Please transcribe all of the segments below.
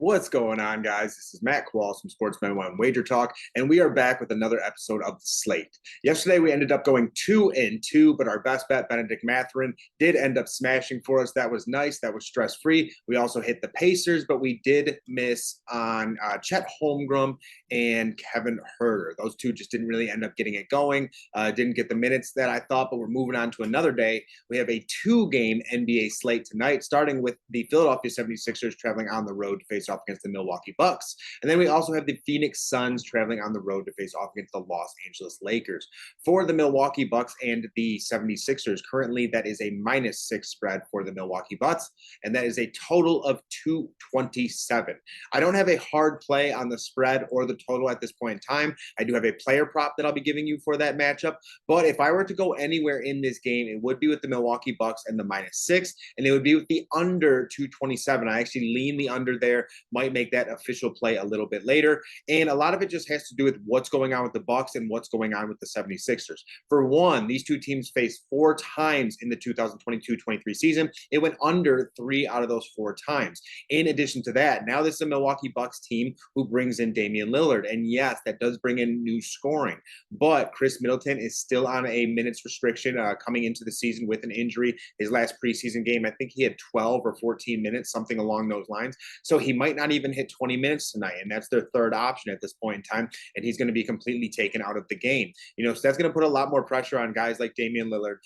What's going on, guys? This is Matt Qualls from SportsMemo and Wager Talk, and we are back with another episode of the Slate. Yesterday, we ended up going 2-2, but our best bet, Benedict Mathurin, did end up smashing for us. That was nice. That was stress-free. We also hit the Pacers, but we did miss on Chet Holmgren and Kevin Huerter. Those two just didn't really end up getting it going. Didn't get the minutes that I thought, but we're moving on to another day. We have a two-game NBA slate tonight, starting with the Philadelphia 76ers traveling on the road to face off against the Milwaukee Bucks. And then we also have the Phoenix Suns traveling on the road to face off against the Los Angeles Lakers. For the Milwaukee Bucks and the 76ers, currently that is a -6 spread for the Milwaukee Bucks, and that is a total of 227. I don't have a hard play on the spread or the total at this point in time. I do have a player prop that I'll be giving you for that matchup, but if I were to go anywhere in this game, it would be with the Milwaukee Bucks and the -6, and it would be with the under 227. I actually lean the under there, might make that official play a little bit later. And a lot of it just has to do with what's going on with the Bucks and what's going on with the 76ers. For one, these two teams faced 4 times in the 2022-23 season. It went under 3 out of those 4 times. In addition to that, now this is a Milwaukee Bucks team who brings in Damian Lillard. And yes, that does bring in new scoring. But Chris Middleton is still on a minutes restriction coming into the season with an injury. His last preseason game, I think he had 12 or 14 minutes, something along those lines. So he might not even hit 20 minutes tonight, and that's their third option at this point in time, and he's going to be completely taken out of the game. So that's going to put a lot more pressure on guys like Damian Lillard,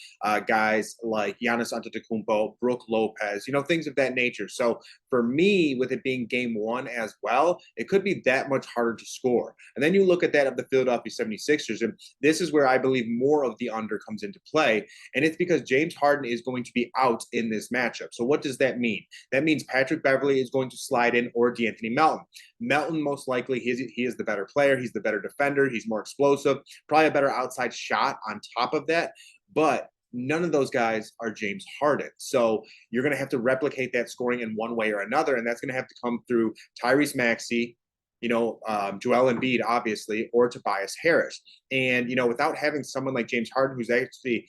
guys like Giannis Antetokounmpo, Brook Lopez, things of that nature. So for me, with it being game one as well, it could be that much harder to score. And then you look at that of the Philadelphia 76ers, and this is where I believe more of the under comes into play, and it's because James Harden is going to be out in this matchup. So what does that mean? That means Patrick Beverley is going to slide in, or D'Anthony Melton. Melton, most likely, he is the better player. He's the better defender. He's more explosive, probably a better outside shot on top of that. But none of those guys are James Harden. So you're going to have to replicate that scoring in one way or another, and that's going to have to come through Tyrese Maxey, Joel Embiid, obviously, or Tobias Harris. And, without having someone like James Harden, who's actually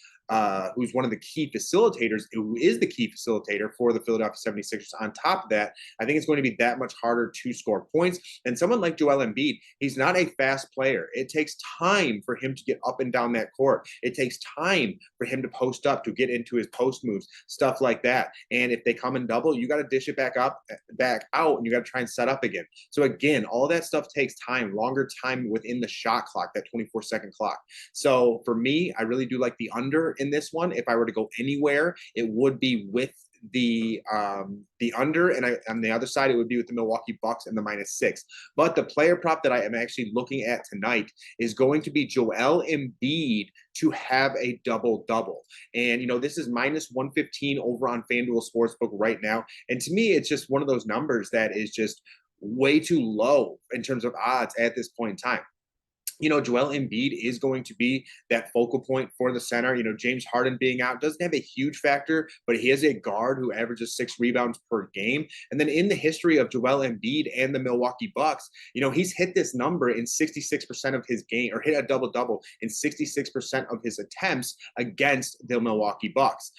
who's one of the key facilitators, who is the key facilitator for the Philadelphia 76ers. On top of that, I think it's going to be that much harder to score points. And someone like Joel Embiid, he's not a fast player. It takes time for him to get up and down that court. It takes time for him to post up, to get into his post moves, stuff like that. And if they come in double, you got to dish it back out, and you got to try and set up again. So again, all that stuff takes time, longer time within the shot clock, that 24-second clock. So for me, I really do like the under in this one. If I were to go anywhere, it would be with the under, and on the other side, it would be with the Milwaukee Bucks and the -6. But the player prop that I am actually looking at tonight is going to be Joel Embiid to have a double-double. And, this is -115 over on FanDuel Sportsbook right now. And to me, it's just one of those numbers that is just way too low in terms of odds at this point in time. Joel Embiid is going to be that focal point for the center. James Harden being out doesn't have a huge factor, but he is a guard who averages 6 rebounds per game. And then in the history of Joel Embiid and the Milwaukee Bucks, he's hit this number in 66% of his game, or hit a double-double in 66% of his attempts against the Milwaukee Bucks.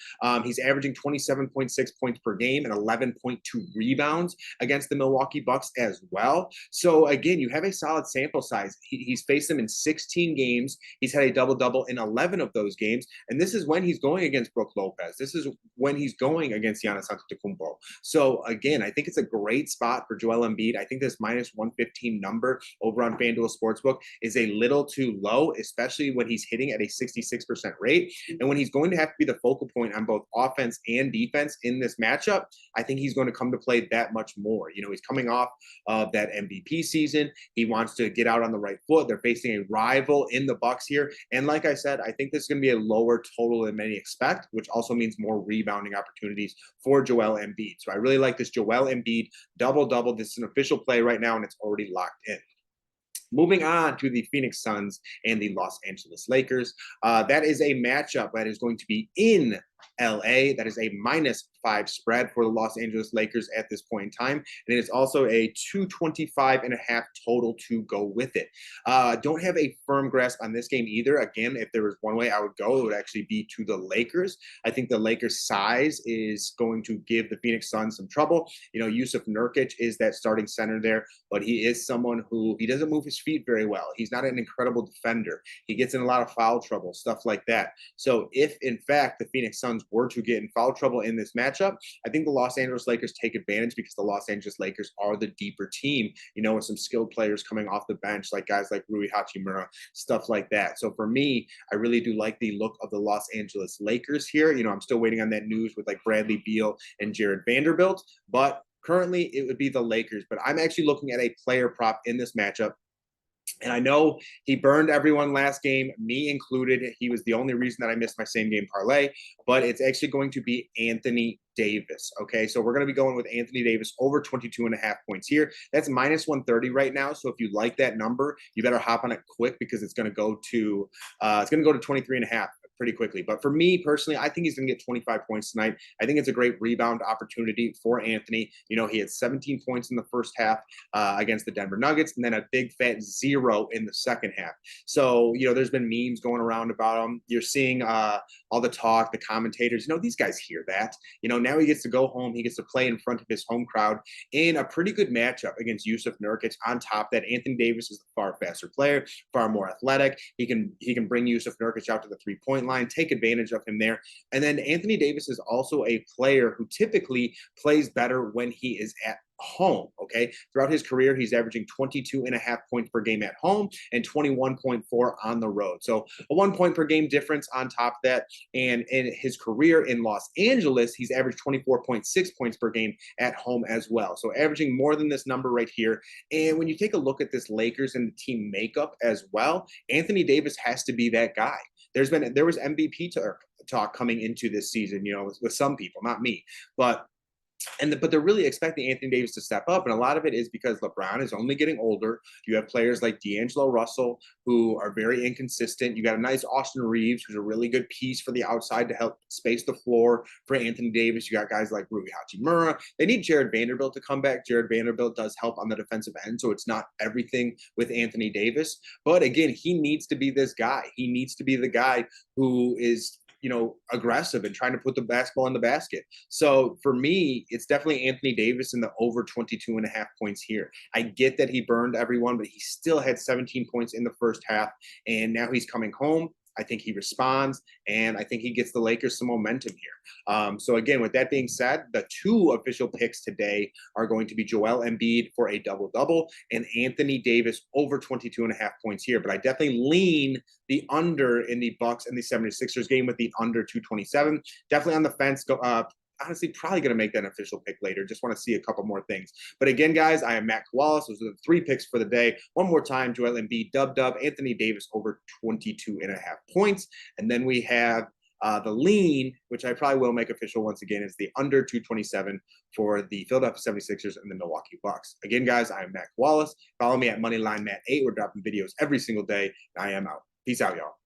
He's averaging 27.6 points per game and 11.2 rebounds against the Milwaukee Bucks as well. So again, you have a solid sample size. He's faced him in 16 games. He's had a double-double in 11 of those games. And this is when he's going against Brook Lopez. This is when he's going against Giannis Antetokounmpo. So again, I think it's a great spot for Joel Embiid. I think this -115 number over on FanDuel Sportsbook is a little too low, especially when he's hitting at a 66% rate. And when he's going to have to be the focal point on both offense and defense in this matchup, I think he's going to come to play that much more. He's coming off of that MVP season. He wants to get out on the right foot. They're facing a rival in the Bucks here. And like I said, I think this is going to be a lower total than many expect, which also means more rebounding opportunities for Joel Embiid. So I really like this Joel Embiid double-double. This is an official play right now, and it's already locked in. Moving on to the Phoenix Suns and the Los Angeles Lakers. That is a matchup that is going to be in LA. That is a -5 spread for the Los Angeles Lakers at this point in time. And it is also a 225.5 total to go with it. Don't have a firm grasp on this game either. Again, if there was one way I would go, it would actually be to the Lakers. I think the Lakers' size is going to give the Phoenix Suns some trouble. Yusuf Nurkic is that starting center there, but he is someone who he doesn't move his feet very well. He's not an incredible defender. He gets in a lot of foul trouble, stuff like that. So if in fact the Phoenix Suns were to get in foul trouble in this matchup, I think the Los Angeles Lakers take advantage because the Los Angeles Lakers are the deeper team, with some skilled players coming off the bench, like guys like Rui Hachimura, stuff like that. So for me, I really do like the look of the Los Angeles Lakers here. I'm still waiting on that news with like Bradley Beal and Jared Vanderbilt, but currently it would be the Lakers. But I'm actually looking at a player prop in this matchup. And I know he burned everyone last game, me included. He was the only reason that I missed my same game parlay, but it's actually going to be Anthony Davis. Okay, so we're going to be going with Anthony Davis over 22.5 points here. That's -130 right now. So if you like that number, you better hop on it quick because it's going to go to 23.5 pretty quickly. But for me personally, I think he's going to get 25 points tonight. I think it's a great rebound opportunity for Anthony. He had 17 points in the first half against the Denver Nuggets, and then a big fat 0 in the second half. So, there's been memes going around about him. You're seeing all the talk, the commentators, these guys hear that. Now he gets to go home. He gets to play in front of his home crowd in a pretty good matchup against Yusuf Nurkic. On top of that, Anthony Davis is a far faster player, far more athletic. He can bring Yusuf Nurkic out to the three-point line, take advantage of him there. And then Anthony Davis is also a player who typically plays better when he is at home. Okay. Throughout his career, he's averaging 22.5 points per game at home and 21.4 on the road. So a 1 point per game difference on top of that. And in his career in Los Angeles, he's averaged 24.6 points per game at home as well. So averaging more than this number right here. And when you take a look at this Lakers and the team makeup as well, Anthony Davis has to be that guy. There was MVP talk coming into this season, with some people, not me, but they're really expecting Anthony Davis to step up. And a lot of it is because LeBron is only getting older. You have players like D'Angelo Russell who are very inconsistent. You got a nice Austin Reeves, who's a really good piece for the outside to help space the floor for Anthony Davis. You got guys like Rui Hachimura. They need Jared Vanderbilt to come back. Jared Vanderbilt does help on the defensive end, so it's not everything with Anthony Davis. But again, he needs to be this guy. He needs to be the guy who is aggressive and trying to put the basketball in the basket. So for me, it's definitely Anthony Davis in the over 22.5 points here. I get that he burned everyone, but he still had 17 points in the first half. And now he's coming home. I think he responds, and I think he gets the Lakers some momentum here. So again, with that being said, the two official picks today are going to be Joel Embiid for a double-double and Anthony Davis over 22.5 points here. But I definitely lean the under in the Bucks and the 76ers game with the under 227. Definitely on the fence. Honestly, probably going to make that an official pick later. Just want to see a couple more things. But again, guys, I am Matt Kowalas. Those are the three picks for the day. One more time, Joel Embiid, dub, Anthony Davis over 22.5 points. And then we have the lean, which I probably will make official once again, is the under 227 for the Philadelphia 76ers and the Milwaukee Bucks. Again, guys, I am Matt Kowalas. Follow me at MoneylineMatt8. We're dropping videos every single day. I am out. Peace out, y'all.